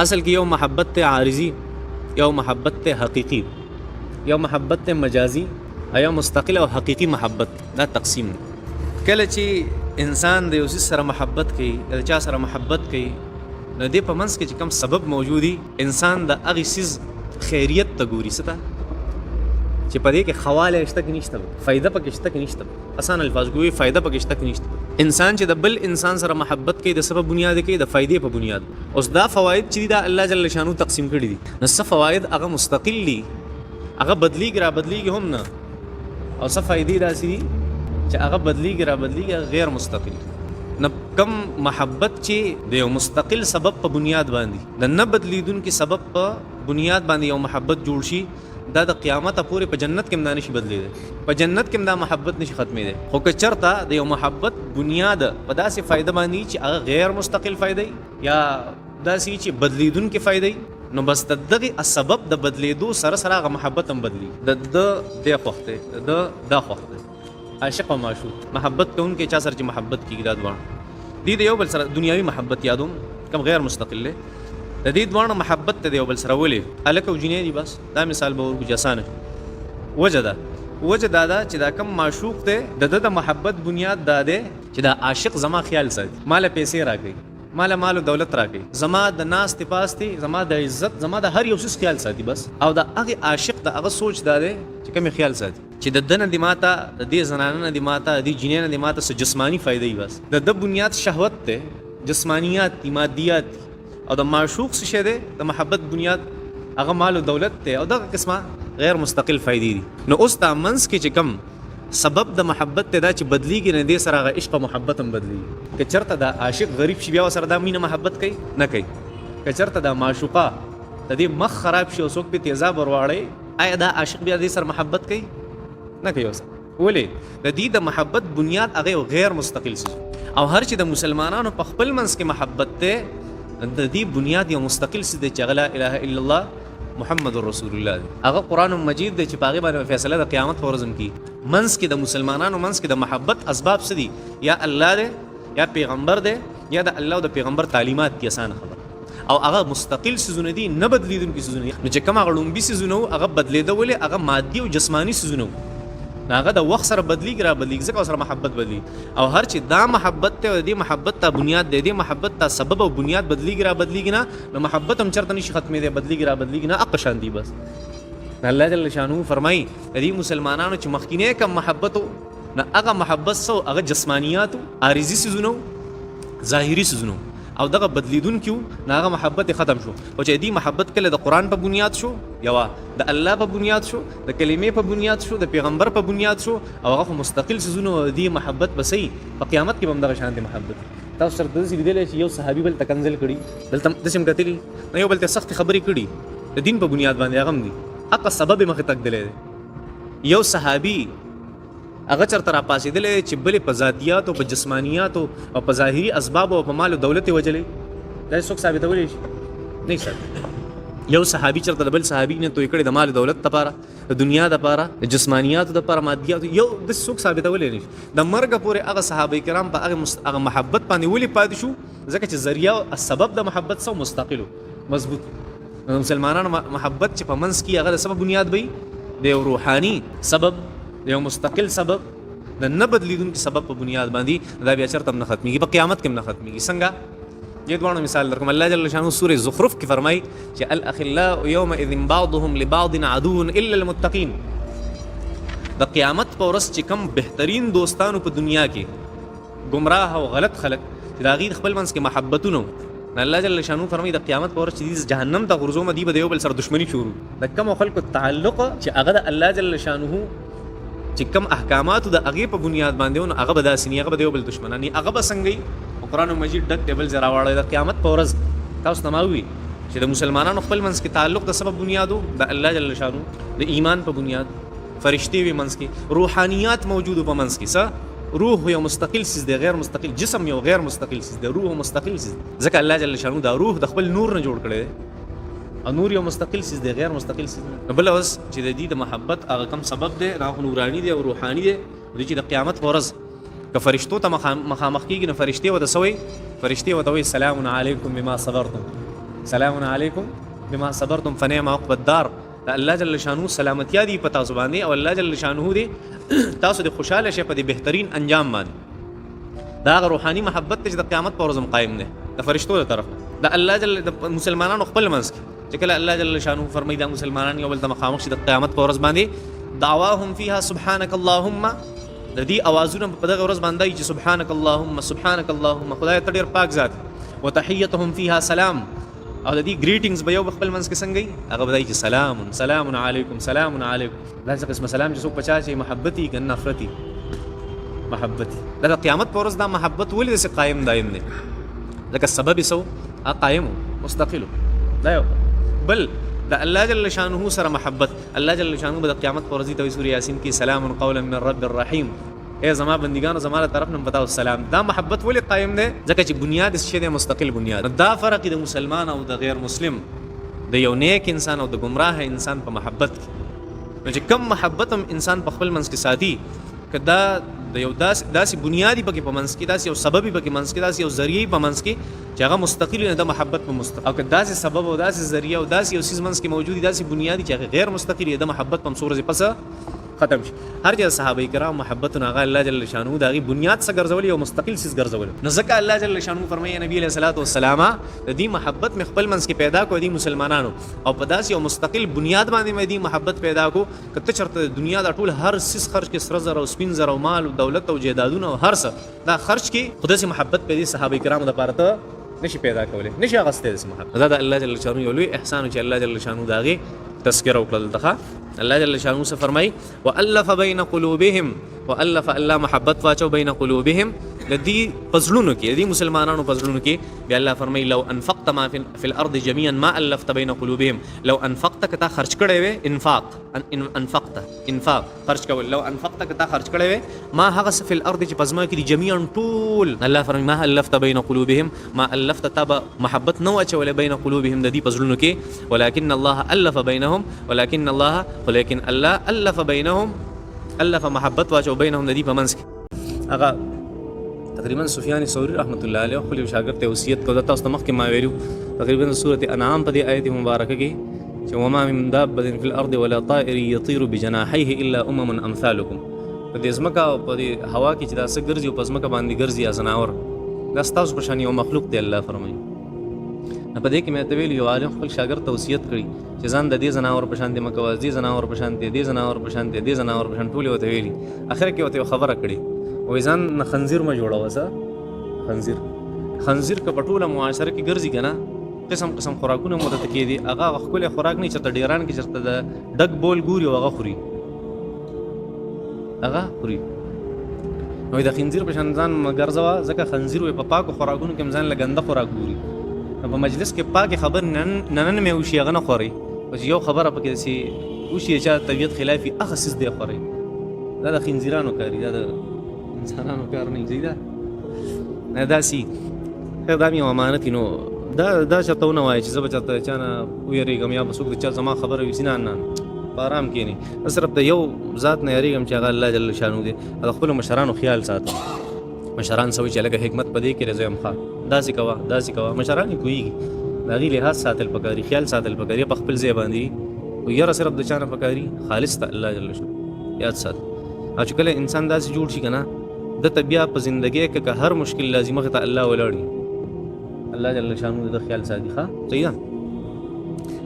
اصل کې یو محبت ته عارضی، یو محبت ته حقیقی، یو محبت ته مجازی، یا مستقل او حقیقی محبت. دا تقسیم کله چې انسان د یو سره محبت کوي، د چا سره محبت کوي، نو دې په منځ کې چې کوم سبب موجودي، انسان د هغې څیز خیریت ته ګوري. څه ته چې په دې کې خواله شته که نشته، فایده پکې شته که نشته. آسان الفاظ ګوي فایده پکې شته که نشته. انسان چې د بل انسان سره محبت کوي د سبب بنیاد کوي، د فایدې په بنیاد. اوس دا فواید چې دا الله جل شانو تقسیم کړي دي، نو څه فواید هغه مستقل دي، هغه بدلیږي را بدلیږي هم نه، او څه فایدې داسې دي چې هغه بدلیږي را بدلیږي غیر مستقل. نو کم محبت چې د یو مستقل سبب په بنیاد باندې، د نه بدلیدونکي سبب په بنیاد باندې یو محبت جوړ شي، دا د قیامت پورې په جنت کې هم دا نشي بدلېدی، په جنت کې هم دا محبت نشي ختمېدی. خو که چېرته د یو محبت بنیاد په داسې فایده باندې چې هغه غیر مستقل فایده یا داسې چې بدلیدونکي فایده، نو بس د دغې سبب د بدلیدو سره سره هغه محبت هم بدلی. د دې خوښ دی، د دا خوښ دی. عاشق او معشوق محبت کوونکی چا سره چې محبت کېږي، دا دواړه دې د یو بل سره دنیاوي محبت یادوم کوم غیر مستقل دی، د دې دواړه محبت ته د یو بل سره ولې هلک او جینۍ دي. بس دا مثال به ورکړو چې اسانه وجه دا چې دا کم معشوق دی، د ده د محبت بنیاد دا دی چې دا عاشق زما خیال ساتي، ماله پیسې راکوي، ماله مال او دولت راکوي، زما د ناستې پاستې، زما د عزت، زما د هر یو څیز خیال ساتي. بس او د هغې عاشق د هغه سوچ دا دی چې کومې خیال ساتي چې د ده نه دې ماته، د دې زنانه نه دې ماته، د دې جینۍ نه دې ماته څه جسماني فایده وي. بس د ده بنیاد شهوت دی، جسمانیات دي، مادیات دي. او د معشوق څه شی دی، د محبت بنیاد هغه مال او دولت دی، او دغه قسمه غیر مستقل فایدې دي. نو اوس دا منځ کې چې کم سبب د محبت ته دا چې بدلیږي، نه دې سره هغه عشق او محبت هم بدلیږي. که چېرته دا عاشق غریب شي بیا ورسره دا مینه محبت کوي نه کوي. که چېرته دا معشوقه د دې مخ خراب شي او څوک پې تیزاب ورواړی، آیا دا عاشق بیا دې سره محبت کوي نه کوي. اوس ولې د دې د محبت بنیاد هغه غیر مستقل څیز، او هر چې د مسلمانانو په خپل منځ کې محبت دی، د دې بنیاد یو مستقل څه دی چې هغه لا اله الا الله محمد رسول الله دی. هغه قرآن مجید دی چې په هغې باندې فیصله د قیامت په ورځ هم کېږي. منځ کې د مسلمانانو منځ کې د محبت اسباب څه دي؟ یا الله دی، یا پیغمبر دی، یا د الله او د پیغمبر تعلیمات دي. اسانه خبره. او هغه مستقل څیزونه دي، نه بدلیدونکي څیزونه دي. نو چې کوم هغه ړومبي څیزونه وو هغه بدلېده، ولې هغه مادي او جسماني څیزونه وو، هغه د وخت سره بدلیږي را بدلیږي، ځکه سره محبت بدلیږي. او هر چې دا محبت ته، دې محبت ته بنیاد دی، دې محبت ته سبب او بنیاد بدلیږي را بدلیږي نه، نو محبت هم چېرته نشي ختمېدی، بدلیږي را بدلیږي نه، حق شان دي. بس الله جل شانه فرمایي د دې مسلمانانو چې مخکینی کم محبت و، نه هغه محبت سو هغه جسمانیات و، عارضي څیزونه و، ظاهري څیزونه و، او دغه بدلیدونکي و، نه هغه محبت ختم شو. او چې دې محبت کله د قرآن په بنیاد شو، یوه د الله په بنیاد شو، د کلمې په بنیاد شو، د پیغمبر په بنیاد شو، او هغه مستقل څیزونه دې محبت به صحیح په قیامت کې به هم دغه شان دی محبت. تاسو سره داسې لیدلی چې یو صحابي بل ته کنځل کړي، دلته داسې هم کتلي، نه یو بل ته سختې خبرې کړي د دین په بنیاد باندې، هغه هم دي حق سبب یې مخې تګدلی دی. یو صحابي هغه چېرته را پاڅېدلی چې بلې په ذاتیاتو، په جسمانیاتو او په ظاهري اسبابو او په مال او دولت یې وجلی، دا څوک ثابتولی شي؟ نه شي. یو صحابي چېرته د بل صحابي نه توی کړی د مال دولت دپاره، د دنیا دپاره، د جسمانیاتو دپاره، مادیاتو، یو داسې څوک ثابتولی نه شي. د مرګه پورې هغه صحابه کرام په هغه محبت باندې ولې پاتې شو؟ ځکه چې ذریعه سبب د محبت سو مستقل مضبوط. مسلمانانو محبت چې په منځ کې هغه د سبب بنیاد وي، د یو روحاني سبب، د یو مستقل سبب، د نه بدلیدونکي سبب په بنیاد باندې، دا بیا چېرته هم نه ختمېږي، په قیامت کې هم نه ختمېږي. څنګه؟ دې دواړو مثال درکوم. الله جل شانه سورې زخرف کې فرمایي چې الاخلاء یومئذ بعضهم لبعض عدو الا المتقین. د قیامت په ورځ چې کوم بهترین دوستانو په دنیا کې ګمراه او غلط خلک چې د هغې خپل منځ کې محبتونه، الله جل شانه فرمایي د قیامت په ورځ چې دوی جهنم ته غورځوم، دوی به د یو بل سره دښمني شروع. د کومو خلکو تعلق چې هغه د الله جل شانه چې کوم احکاماتو د هغې په بنیاد باندې و، نو هغه به داسې نه، هغه به د یو بل دښمنان، هغه به څنګه قرآن مجید ډک ټیبل ځای راوړی د قیامت په ورځ. تاسو ته ما ووي چې د مسلمانانو خپل منځ کې تعلق د سبب بنیادو د الله جل شانو، د ایمان په بنیاد، فرشتې وي منځ کې، روحانیات موجودو په منځ کې. څه روح یو مستقل څیز دی، غیر مستقل جسم یو غیر مستقل څیز دی، روح مستقل څیز دی، ځکه الله جل شانو دا روح د خپل نور نه جوړ کړی دی، او نور یو مستقل څیز دی، غیر مستقل څیز دی. بل اوس چې د دې د محبت هغه کوم سبب دی، هغه نوراني دی او روحاني دی، چې د قیامت په ورځ که فرشتو ته مخامخ کېږي، نو فرشتې ورته څه وایي؟ فرشتې ورته وایي سلام علیکم بما صبرتم، سلام علیکم بما صبرتم فنعم عقب الدار. دا الله جل شانو سلامتیا دی پتا تاسو باندې او الله جل شانو دی تاسو د خوشاله شي په دې بهترین انجام باندې. دا روحاني محبت چې د قیامت پر ورځ قائم دی د فرشتو له طرف. دا الله جل د مسلمانانو خپل منځ کې چې کله الله جل شانو فرمایي دا مسلمانان یو بل ته مخامخ شي د قیامت پر ورځ باندې دعواهم فيها سبحانك اللهم. د دې اوازونه په دغه ورځ باندې چې سبحانك اللهم سبحانك اللهم خدای ته ډیر پاک ذات. وتحيتهم فيها سلام. او د دې گریټینګز به یو خپل منځ کې څنګه هغه بدای چې سلام سلام علیکم سلام علیکم. دا څه قسم سلام چې څوک پچا چې محبتي کنه نفرتي محبتي. دا قیامت پر ورځ دا محبت ولې دې قائم دایم دی لکه سبب سو قائم مستقل. دا یو بل دا الله جل شانه سره محبت. الله جل شانه د قیامت پر ورځ ته سورې یاسین کې سلام قولا من رب الرحیم. اے زما بندگانو زما طرف نه بتاو سلام. دا محبت ولې قائم دی ځکه چې بنیاد شې د مستقل بنیاد. دا فرق د مسلمان او د غیر مسلم د یو نیک انسان او د گمراه انسان په محبت کې. چې کم محبت هم انسان په خپل منځ کې ساتي کدا د یو داسې بنیادی پکې په منځ کې داسې یو سبب پکې منځ کې داسې یو ذریعہ په منځ کې چې هغه مستقل نه د محبت په مستقل او کدا داسې سبب او داسې ذریعہ او داسې یو سیس منځ کې موجود داسې بنیادی چې هغه غیر مستقل د محبت په صورت پس ختم شي. هر ځای صحابه کرام محبت هغه الله جل شانه دا غي بنیاد څخه ګرځولي او مستقل سیس ګرځولي. نو ځکه الله جل شانه فرمایي نبی علیہ الصلوۃ والسلام د دې محبت مخ خپل منځ کې پیدا کو دي مسلمانانو او په داسې یو مستقل بنیاد باندې مې دې محبت پیدا کو کته چرته دنیا دا ټول هر سیس خرج کې سره زر او سپین زر او مال او دولت او جیدادونه او هر څه دا خرج کې خدای سي محبت په دې صحابه کرام د پاره ته نشي پیدا کولای نشي غسته دې محبت. دا د الله جل شانه یو لوی احسان چې الله جل شانه داغه تذکرہ وکړل دغه. الله جل شانه سے فرمای والف بین قلوبهم والف الله محبت واچو بین قلوبهم لدی پزړونو کې دي مسلمانانو پزړونو کې بیا الله فرمای لو انفقت ما فی الارض جميعا ما الفت بین قلوبهم. لو انفقت کتا خرج کړي وې انفاق خرج کول لو انفقت کتا خرج کړي وې ما هغه فی الارض چې پزما کې دي جميعا ټول الله فرمای ما الفت بین قلوبهم ما الفت تب محبت نو اچول بین قلوبهم د دې پزړونو کې ولکن الله الف بینهم ولکن الله الف بینهم الف محبت واچو بینهم د دې په منځ کې. هغه تقریبا سفیان ثوری رحمت الله علیه خپل شاګرد ته وصیت کو تاسو ته مخکې ما ویلو تقریبا سورۃ انعام په دې آیت مبارکه کې چې وما من دابة في الارض ولا طائر يطير بجناحيه الا امثالكم. په دې ځمکه او په دې هوا کې چې دا څه ګرځي او په ځمکه باندې ګرځي ځناور دا ستاسو په شان یو مخلوق دی. الله فرمایي په دې کې مې ته ویل یو عالم خپل شاګرد ته وصیت کړی چې ځان د دې زناور په شان دې مکواز دې زناور په شان دې زناور په شان دې زناور په شان ټول وته ویلي. اخر کې وته خبره کړي وې ځان خنزیر ما جوړا وسه خنزیر که په ټوله معاشره کې ګرځي کنه قسم خوراکونه مدته کې دي هغه خپل خوراک نه چرته ډیران کې چرته د ډګ بول ګوري او هغه خوري نو د خنزیر په شان ځان ګرځوا ځکه خنزیر په پاکو خوراکونو کې ځان لګنده خوراک ګوري. په مجلس کې پاکي خبر نن مې وشي هغه نه خوري او یو خبره پکې سي وشي چې طبيعت خلافي هغه سیس دی خوري. دا د خنزیرانو کاری دا د انسانانو کار نه دی. دا داسي خدای مې امانت نو دا چرته نه وای چې زه بچته چانه ویریږم یا بسوک د چا زما خبره وسینه نه آرام کینی صرف د یو ذات نه یریږم چې هغه الله جل شانو دی. د خپل مشرانو خیال ساتم. مشران سوي چې لګه حکمت پدې کې رضایم ښه داسې کوا مشران کوي دا غي لحاظ ساتل پکاري خیال ساتل پکاري په خپل ځای باندې او یاره صرف د چانه پکاري خالص ته الله جل شانو یاد سات. او چې کله انسان داسې جوړ شي کنه د طبيعه په ژوندۍ کې هر مشکل لازمه ته الله ولاړي الله جل شانو د خیال ساتي ښه صحیح ده.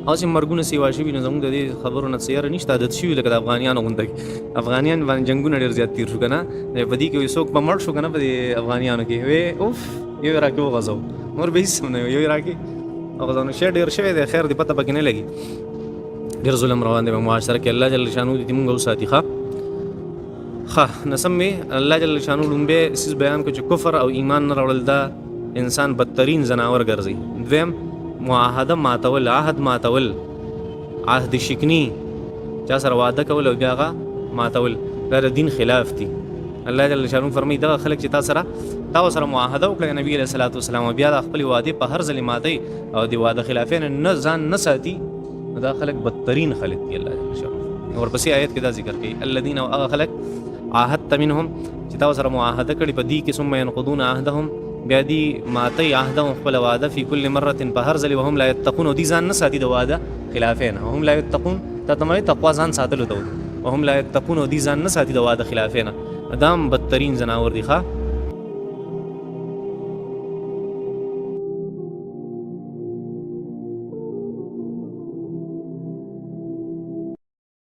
او چې مرګونه سیوا شي نو زموږ د دې خبرو نه سیر نشته عادت شي لکه د افغانانو غونډه افغانان باندې جنگونه ډیر زیات تیر شو کنه په دې کې یو څوک په مړ شو کنه په افغانانو کې وې اوف یو راکو غزو نور به هیڅ نه یو راکي او غزانو شه ډیر شوی د خیر دی پته پکې نه لګي ډیر ظلم روان دی په معاشره کې الله جل شانو دې موږ وساتي ښه نسمي الله جل شانو لومبه سیس بیان کو چې کفر او ایمان نه راوړل دا انسان بدترین زناور ګرځي. دویم معاهده ماتول عهد شکنی چا سره وعده کول او بیا ماتول دا د دین خلاف دي. الله جل شانو فرمایي دا خلک چې تاسو سره معاهده وکړي نبی علیہ الصلوۃ والسلام بیا د خپل وعده په هر ځل ماتي او دی وعده خلافین نه ځان نه ساتي دا خلک بدترین خلک دي. الله جل شانو ورپسې آیت کې دا ذکر کوي الذين او هغه خلک عهدت منهم چې تاسو سره معاهده کړي په دې کې ثم ينقضون عهدهم بیا دی ماتی عهدهم خپل واده فی کل مرة په هر ځل وهم لا یتقون، او دی ځان نه ساتي د واده خلافین، وهم لا یتقون ته تمای تقوا ځان ساتلو ته، وهم لا یتقون او دی ځان نه ساتي د واده خلافین، دام بدترین زناور دی ښه.